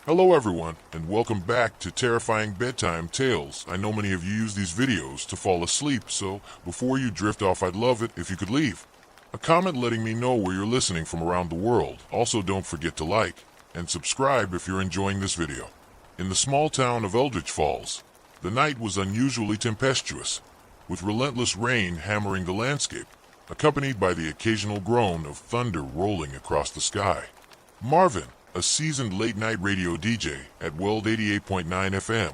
Hello everyone, and welcome back to Terrifying Bedtime Tales. I know many of you use these videos to fall asleep, so before you drift off, I'd love it if you could leave a comment letting me know where you're listening from around the world. Also, don't forget to like and subscribe if you're enjoying this video. In the small town of Eldritch Falls, the night was unusually tempestuous, with relentless rain hammering the landscape, accompanied by the occasional groan of thunder rolling across the sky. Marvin, a seasoned late-night radio DJ at Weld 88.9 FM,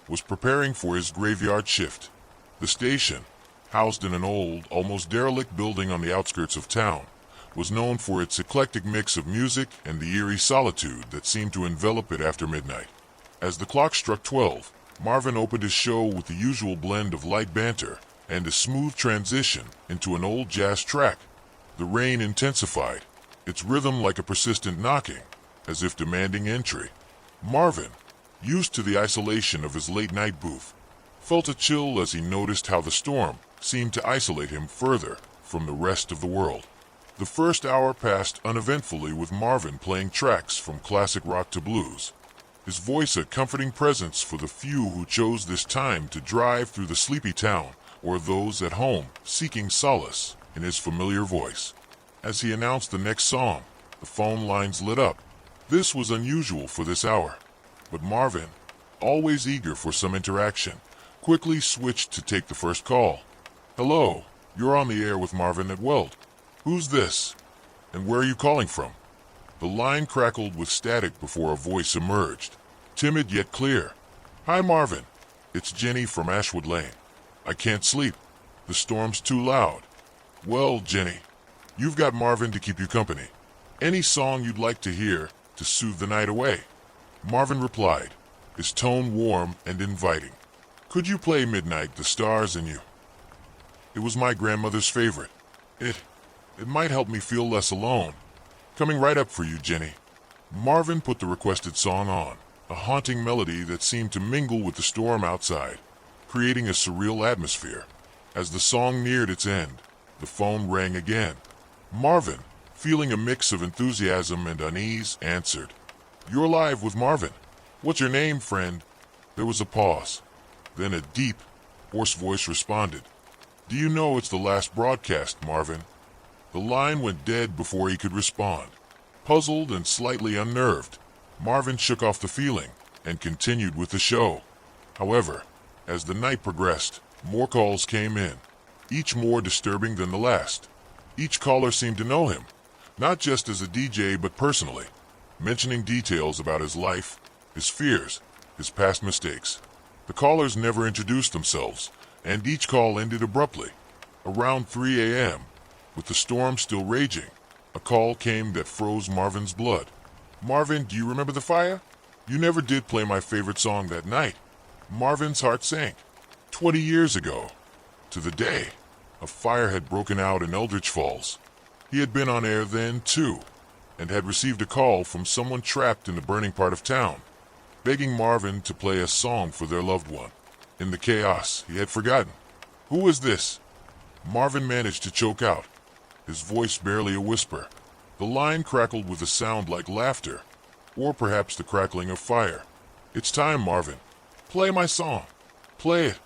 was preparing for his graveyard shift. The station, housed in an old, almost derelict building on the outskirts of town, was known for its eclectic mix of music and the eerie solitude that seemed to envelop it after midnight. As the clock struck 12, Marvin opened his show with the usual blend of light banter and a smooth transition into an old jazz track. The rain intensified, its rhythm like a persistent knocking, as if demanding entry. Marvin, used to the isolation of his late-night booth, felt a chill as he noticed how the storm seemed to isolate him further from the rest of the world. The first hour passed uneventfully, with Marvin playing tracks from classic rock to blues, his voice a comforting presence for the few who chose this time to drive through the sleepy town, or those at home seeking solace in his familiar voice. As he announced the next song, the phone lines lit up. This was unusual for this hour, but Marvin, always eager for some interaction, quickly switched to take the first call. "Hello, you're on the air with Marvin at Weld. Who's this? And where are you calling from?" The line crackled with static before a voice emerged, timid yet clear. "Hi Marvin, it's Jenny from Ashwood Lane. I can't sleep. The storm's too loud." "Well, Jenny, you've got Marvin to keep you company. Any song you'd like to hear to soothe the night away?" Marvin replied, his tone warm and inviting. "Could you play Midnight, the Stars and You? It was my grandmother's favorite. It might help me feel less alone." "Coming right up for you, Jenny." Marvin put the requested song on, a haunting melody that seemed to mingle with the storm outside, creating a surreal atmosphere. As the song neared its end, the phone rang again. Marvin, feeling a mix of enthusiasm and unease, answered. "You're live with Marvin. What's your name, friend?" There was a pause. Then a deep, hoarse voice responded. "Do you know it's the last broadcast, Marvin?" The line went dead before he could respond. Puzzled and slightly unnerved, Marvin shook off the feeling and continued with the show. However, as the night progressed, more calls came in, each more disturbing than the last. Each caller seemed to know him, not just as a DJ but personally, mentioning details about his life, his fears, his past mistakes. The callers never introduced themselves, and each call ended abruptly. Around 3 a.m., with the storm still raging, a call came that froze Marvin's blood. "Marvin, do you remember the fire? You never did play my favorite song that night." Marvin's heart sank. 20 years ago, to the day, a fire had broken out in Eldritch Falls. He had been on air then, too, and had received a call from someone trapped in the burning part of town, begging Marvin to play a song for their loved one. In the chaos, he had forgotten. "Who was this?" Marvin managed to choke out, his voice barely a whisper. The line crackled with a sound like laughter, or perhaps the crackling of fire. "It's time, Marvin. Play my song. Play it,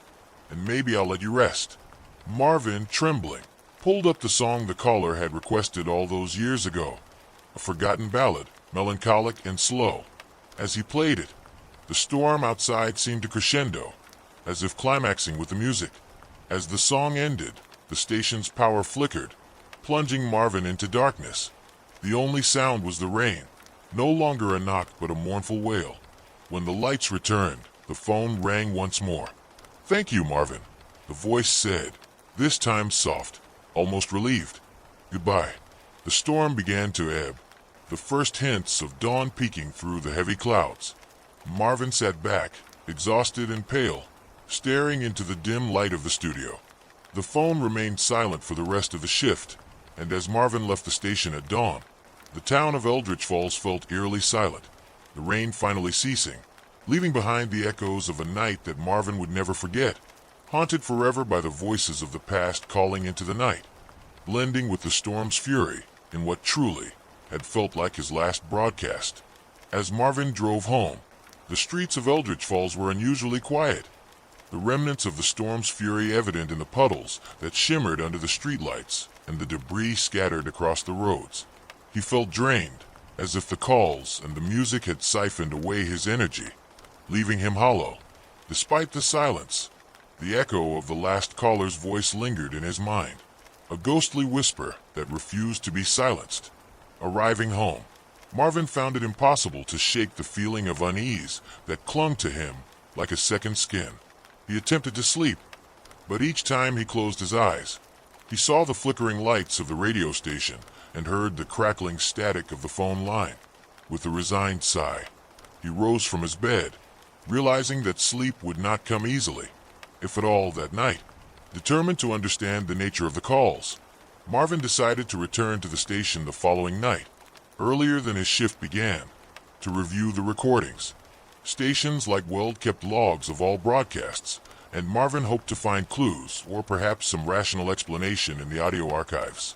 and maybe I'll let you rest." Marvin, trembling, pulled up the song the caller had requested all those years ago, a forgotten ballad, melancholic and slow. As he played it, the storm outside seemed to crescendo, as if climaxing with the music. As the song ended, the station's power flickered, plunging Marvin into darkness. The only sound was the rain, no longer a knock but a mournful wail. When the lights returned, the phone rang once more. "Thank you, Marvin," the voice said, this time soft, almost relieved. "Goodbye." The storm began to ebb, the first hints of dawn peeking through the heavy clouds. Marvin sat back, exhausted and pale, staring into the dim light of the studio. The phone remained silent for the rest of the shift, and as Marvin left the station at dawn, the town of Eldritch Falls felt eerily silent, the rain finally ceasing, leaving behind the echoes of a night that Marvin would never forget, haunted forever by the voices of the past calling into the night, blending with the storm's fury in what truly had felt like his last broadcast. As Marvin drove home, the streets of Eldritch Falls were unusually quiet, the remnants of the storm's fury evident in the puddles that shimmered under the streetlights and the debris scattered across the roads. He felt drained, as if the calls and the music had siphoned away his energy, leaving him hollow. Despite the silence, the echo of the last caller's voice lingered in his mind, a ghostly whisper that refused to be silenced. Arriving home, Marvin found it impossible to shake the feeling of unease that clung to him like a second skin. He attempted to sleep, but each time he closed his eyes, he saw the flickering lights of the radio station and heard the crackling static of the phone line. With a resigned sigh, he rose from his bed, realizing that sleep would not come easily, if at all, that night. Determined to understand the nature of the calls, Marvin decided to return to the station the following night, earlier than his shift began, to review the recordings. Stations like Weld kept logs of all broadcasts, and Marvin hoped to find clues or perhaps some rational explanation in the audio archives.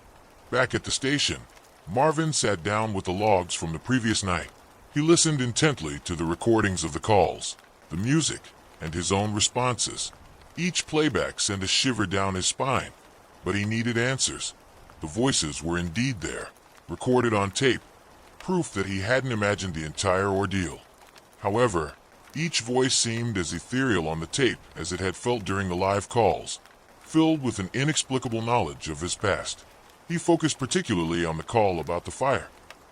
Back at the station, Marvin sat down with the logs from the previous night. He listened intently to the recordings of the calls, the music, and his own responses. Each playback sent a shiver down his spine, but he needed answers. The voices were indeed there, recorded on tape, proof that he hadn't imagined the entire ordeal. However, each voice seemed as ethereal on the tape as it had felt during the live calls, filled with an inexplicable knowledge of his past. He focused particularly on the call about the fire.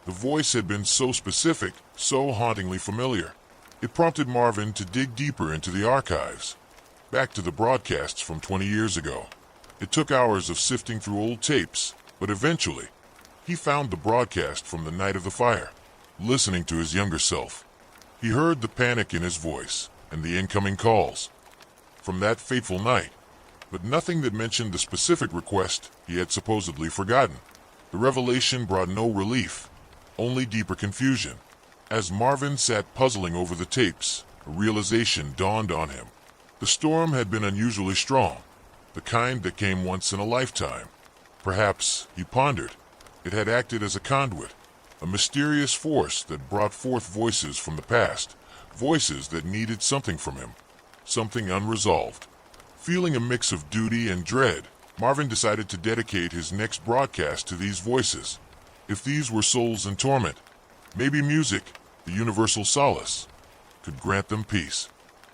The voice had been so specific, so hauntingly familiar. It prompted Marvin to dig deeper into the archives, back to the broadcasts from 20 years ago. It took hours of sifting through old tapes, but eventually, he found the broadcast from the night of the fire. Listening to his younger self, he heard the panic in his voice and the incoming calls from that fateful night, but nothing that mentioned the specific request he had supposedly forgotten. The revelation brought no relief, only deeper confusion. As Marvin sat puzzling over the tapes, a realization dawned on him. The storm had been unusually strong, the kind that came once in a lifetime. Perhaps, he pondered, it had acted as a conduit, a mysterious force that brought forth voices from the past, voices that needed something from him, something unresolved. Feeling a mix of duty and dread, Marvin decided to dedicate his next broadcast to these voices. If these were souls in torment, maybe music, the universal solace, could grant them peace.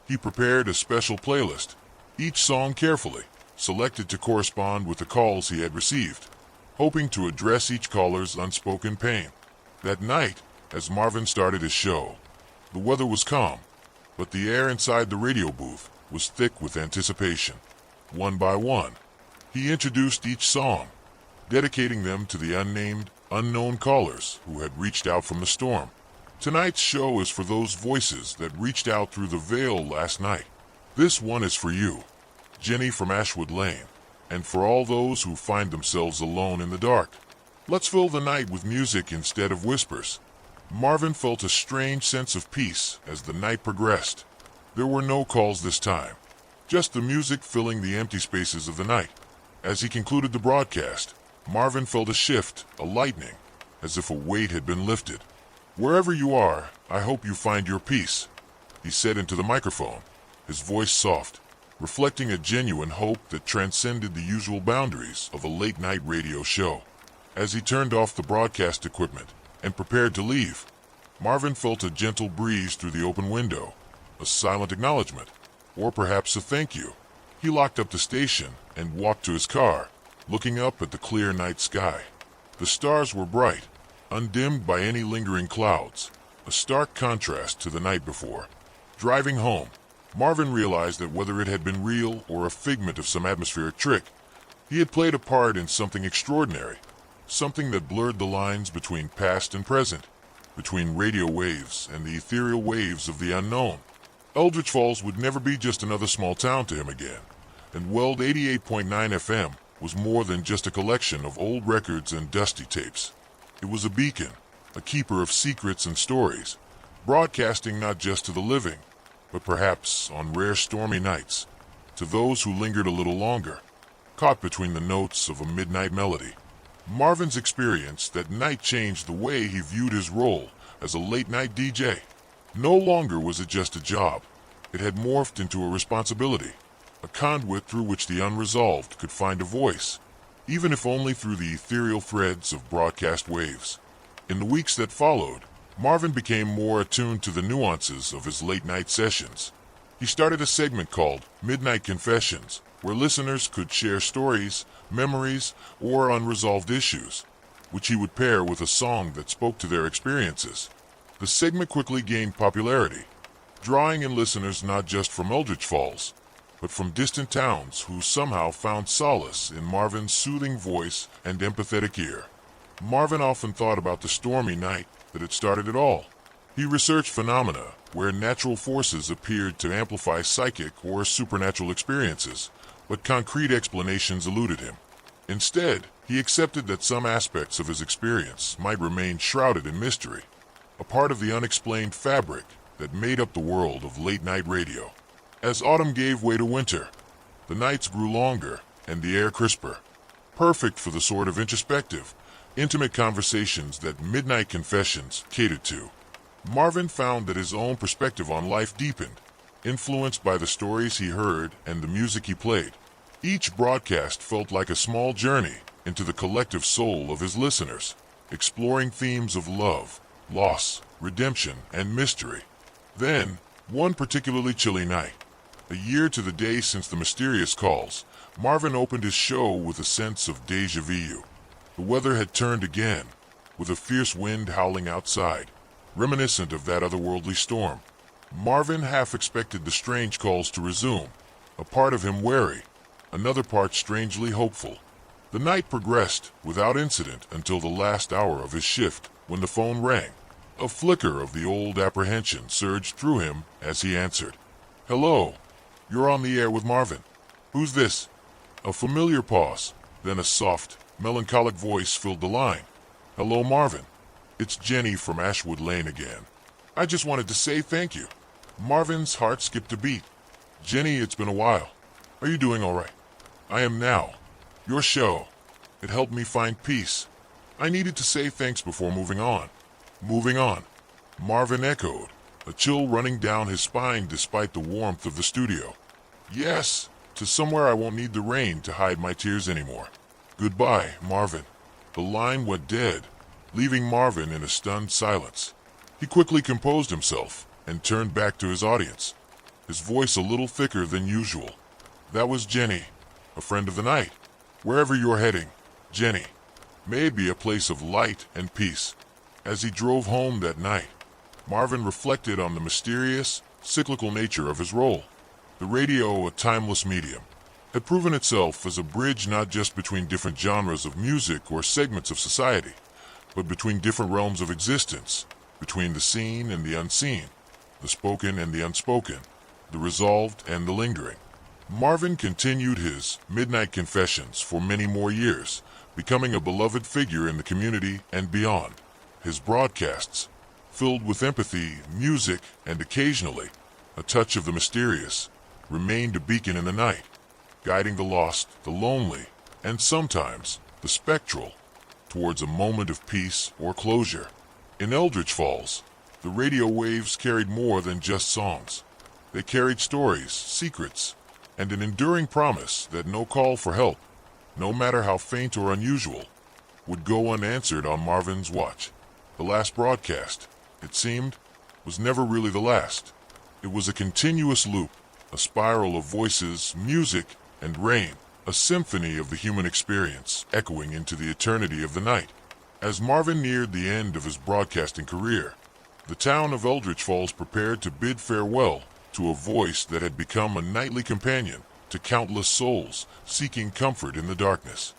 He prepared a special playlist, each song carefully selected to correspond with the calls he had received, hoping to address each caller's unspoken pain. That night, as Marvin started his show, the weather was calm, but the air inside the radio booth was thick with anticipation. One by one, he introduced each song, dedicating them to the unnamed, unknown callers who had reached out from the storm. Tonight's show is for those voices that reached out through the veil last night. This one is for you, Jenny from Ashwood Lane, and for all those who find themselves alone in the dark. Let's fill the night with music instead of whispers. Marvin felt a strange sense of peace as the night progressed. There were no calls this time, just the music filling the empty spaces of the night. As he concluded the broadcast, Marvin felt a shift, a lightening, as if a weight had been lifted. Wherever you are, I hope you find your peace, he said into the microphone, his voice soft, reflecting a genuine hope that transcended the usual boundaries of a late-night radio show. As he turned off the broadcast equipment and prepared to leave, Marvin felt a gentle breeze through the open window, a silent acknowledgement, or perhaps a thank you. He locked up the station and walked to his car, looking up at the clear night sky. The stars were bright, undimmed by any lingering clouds, a stark contrast to the night before. Driving home, Marvin realized that whether it had been real or a figment of some atmospheric trick, he had played a part in something extraordinary, something that blurred the lines between past and present, between radio waves and the ethereal waves of the unknown. Eldritch Falls would never be just another small town to him again, and Weld 88.9 FM was more than just a collection of old records and dusty tapes. It was a beacon, a keeper of secrets and stories, broadcasting not just to the living, but perhaps, on rare stormy nights, to those who lingered a little longer, caught between the notes of a midnight melody. Marvin's experience that night changed the way he viewed his role as a late-night DJ. No longer was it just a job. It had morphed into a responsibility, a conduit through which the unresolved could find a voice, even if only through the ethereal threads of broadcast waves. In the weeks that followed, Marvin became more attuned to the nuances of his late-night sessions. He started a segment called Midnight Confessions, where listeners could share stories, memories, or unresolved issues, which he would pair with a song that spoke to their experiences. The segment quickly gained popularity, drawing in listeners not just from Eldritch Falls, but from distant towns who somehow found solace in Marvin's soothing voice and empathetic ear. Marvin often thought about the stormy night that had started it all. He researched phenomena where natural forces appeared to amplify psychic or supernatural experiences, but concrete explanations eluded him. Instead, he accepted that some aspects of his experience might remain shrouded in mystery, a part of the unexplained fabric that made up the world of late-night radio. As autumn gave way to winter, the nights grew longer and the air crisper, perfect for the sort of introspective, intimate conversations that Midnight Confessions catered to. Marvin found that his own perspective on life deepened, influenced by the stories he heard and the music he played. Each broadcast felt like a small journey into the collective soul of his listeners, exploring themes of love, loss, redemption, and mystery. Then, one particularly chilly night, a year to the day since the mysterious calls, Marvin opened his show with a sense of déjà vu. The weather had turned again, with a fierce wind howling outside, reminiscent of that otherworldly storm. Marvin half expected the strange calls to resume, a part of him wary, another part strangely hopeful. The night progressed without incident until the last hour of his shift, when the phone rang. A flicker of the old apprehension surged through him as he answered. "Hello, you're on the air with Marvin. Who's this?" A familiar pause, then a soft, melancholic voice filled the line. "Hello, Marvin. It's Jenny from Ashwood Lane again. I just wanted to say thank you." Marvin's heart skipped a beat. "Jenny, it's been a while. Are you doing all right?" "I am now. Your show. It helped me find peace. I needed to say thanks before moving on." "Moving on," Marvin echoed, a chill running down his spine despite the warmth of the studio. "Yes, to somewhere I won't need the rain to hide my tears anymore. Goodbye, Marvin." The line went dead, leaving Marvin in a stunned silence. He quickly composed himself and turned back to his audience, his voice a little thicker than usual. "That was Jenny, a friend of the night. Wherever you're heading, Jenny, may it be a place of light and peace." As he drove home that night, Marvin reflected on the mysterious, cyclical nature of his role. The radio, a timeless medium, had proven itself as a bridge not just between different genres of music or segments of society, but between different realms of existence, between the seen and the unseen, the spoken and the unspoken, the resolved and the lingering. Marvin continued his Midnight Confessions for many more years, becoming a beloved figure in the community and beyond. His broadcasts, filled with empathy, music, and occasionally a touch of the mysterious, remained a beacon in the night, guiding the lost, the lonely, and sometimes the spectral, towards a moment of peace or closure. In Eldritch Falls, the radio waves carried more than just songs. They carried stories, secrets, and an enduring promise that no call for help, no matter how faint or unusual, would go unanswered on Marvin's watch. The last broadcast, it seemed, was never really the last. It was a continuous loop, a spiral of voices, music, and rain, a symphony of the human experience, echoing into the eternity of the night. As Marvin neared the end of his broadcasting career, the town of Eldritch Falls prepared to bid farewell to a voice that had become a nightly companion to countless souls seeking comfort in the darkness.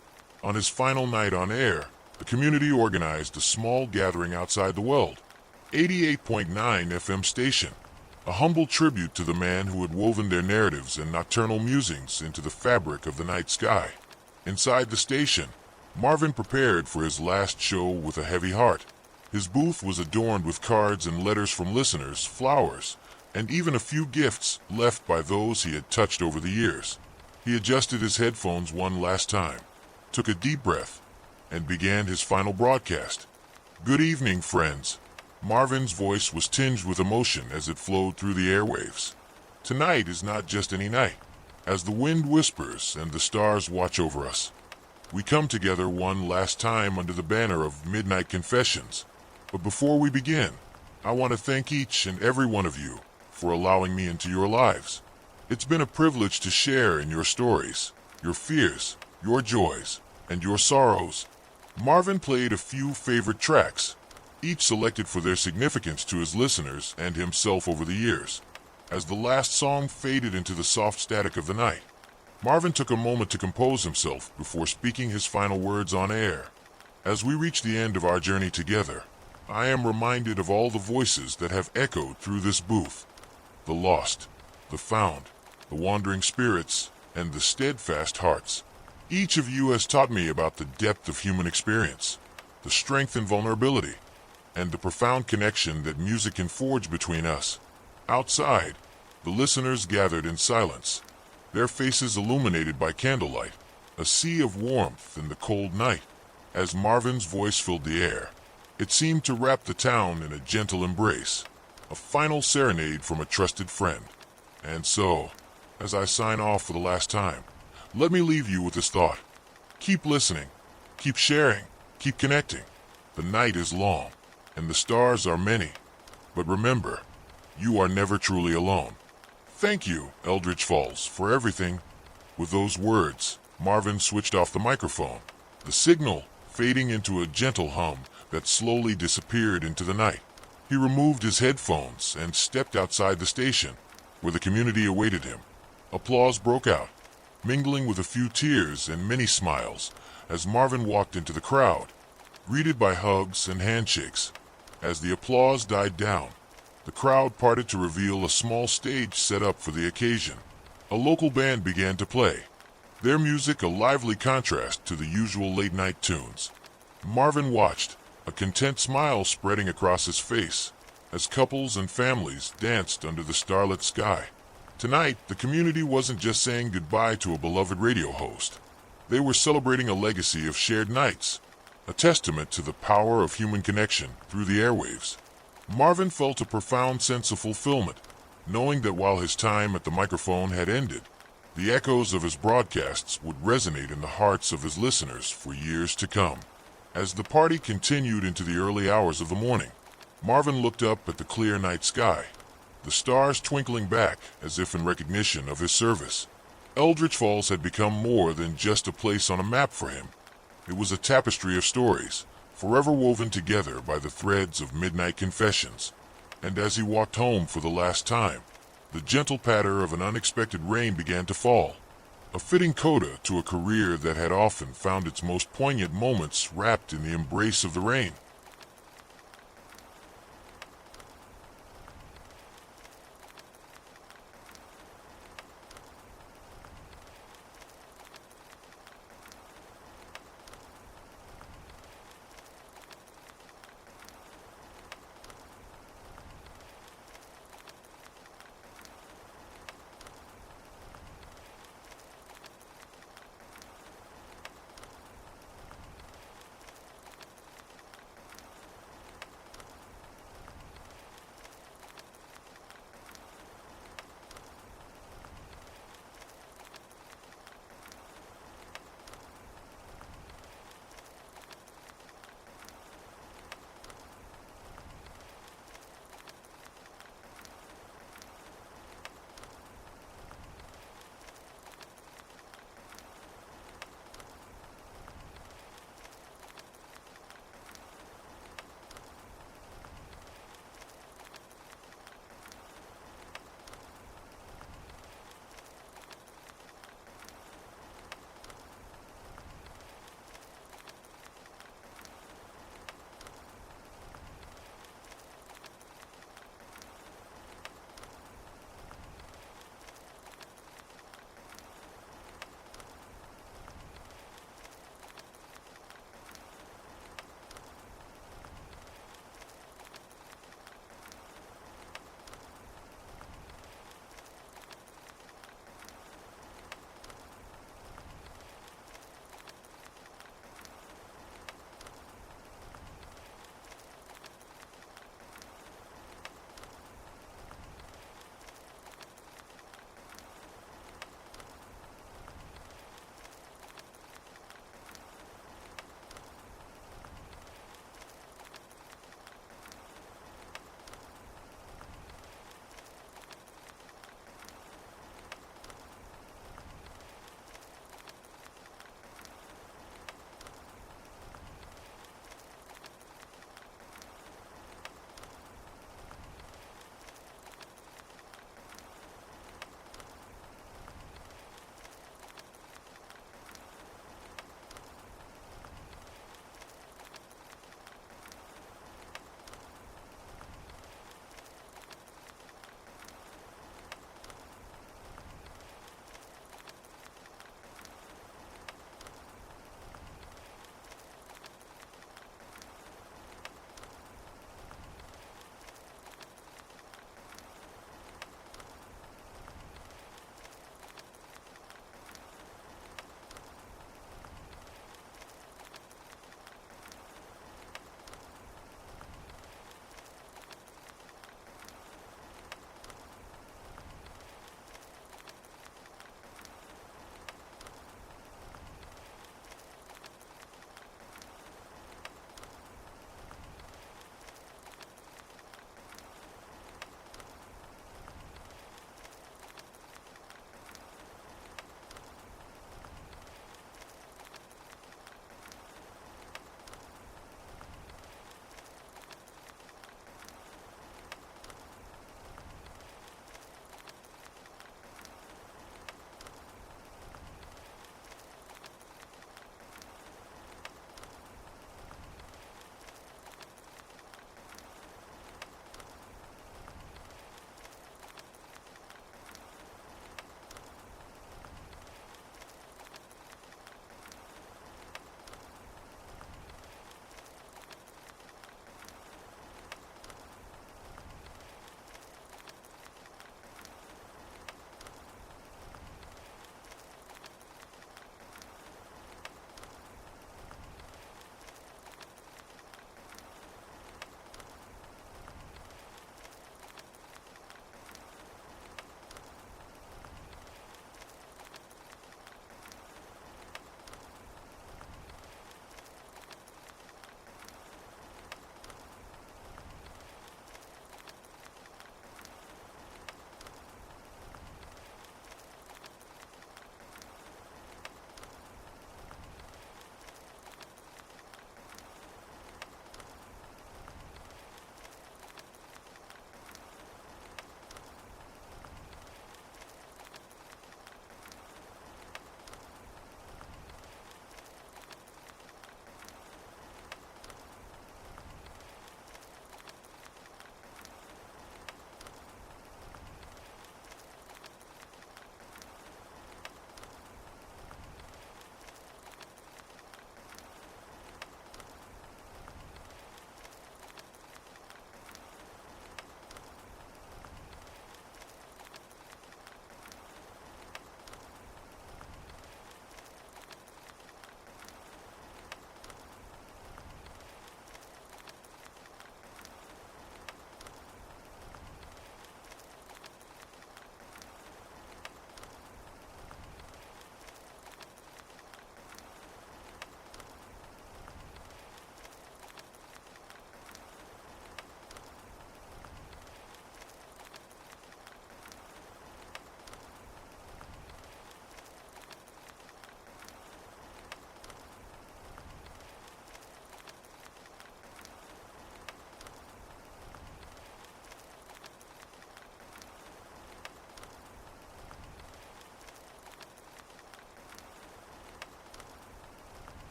On his final night on air, the community organized a small gathering outside the Weld, 88.9 FM station, a humble tribute to the man who had woven their narratives and nocturnal musings into the fabric of the night sky. Inside the station, Marvin prepared for his last show with a heavy heart. His booth was adorned with cards and letters from listeners, flowers, and even a few gifts left by those he had touched over the years. He adjusted his headphones one last time, took a deep breath, and began his final broadcast. "Good evening, friends. Marvin's voice was tinged with emotion as it flowed through the airwaves. Tonight is not just any night. As the wind whispers and the stars watch over us, we come together one last time under the banner of Midnight Confessions. But before we begin, I want to thank each and every one of you for allowing me into your lives. It's been a privilege to share in your stories, your fears, your joys, and your sorrows. Marvin played a few favorite tracks, each selected for their significance to his listeners and himself over the years. As the last song faded into the soft static of the night, Marvin took a moment to compose himself before speaking his final words on air. As we reach the end of our journey together, I am reminded of all the voices that have echoed through this booth. The lost, the found, the wandering spirits, and the steadfast hearts. Each of you has taught me about the depth of human experience, the strength and vulnerability, and the profound connection that music can forge between us. Outside, the listeners gathered in silence, their faces illuminated by candlelight, a sea of warmth in the cold night. As Marvin's voice filled the air, it seemed to wrap the town in a gentle embrace, a final serenade from a trusted friend. And so, as I sign off for the last time, let me leave you with this thought. Keep listening, keep sharing, keep connecting. The night is long, and the stars are many. But remember, you are never truly alone. Thank you, Eldritch Falls, for everything. With those words, Marvin switched off the microphone, the signal fading into a gentle hum that slowly disappeared into the night. He removed his headphones and stepped outside the station, where the community awaited him. Applause broke out, mingling with a few tears and many smiles, as Marvin walked into the crowd, greeted by hugs and handshakes. As the applause died down, the crowd parted to reveal a small stage set up for the occasion. A local band began to play, their music a lively contrast to the usual late-night tunes. Marvin watched, a content smile spreading across his face, as couples and families danced under the starlit sky. Tonight, the community wasn't just saying goodbye to a beloved radio host. They were celebrating a legacy of shared nights, a testament to the power of human connection through the airwaves. Marvin felt a profound sense of fulfillment, knowing that while his time at the microphone had ended, the echoes of his broadcasts would resonate in the hearts of his listeners for years to come. As the party continued into the early hours of the morning, Marvin looked up at the clear night sky, the stars twinkling back as if in recognition of his service. Eldritch Falls had become more than just a place on a map for him. It was a tapestry of stories, forever woven together by the threads of Midnight Confessions. And as he walked home for the last time, the gentle patter of an unexpected rain began to fall, a fitting coda to a career that had often found its most poignant moments wrapped in the embrace of the rain.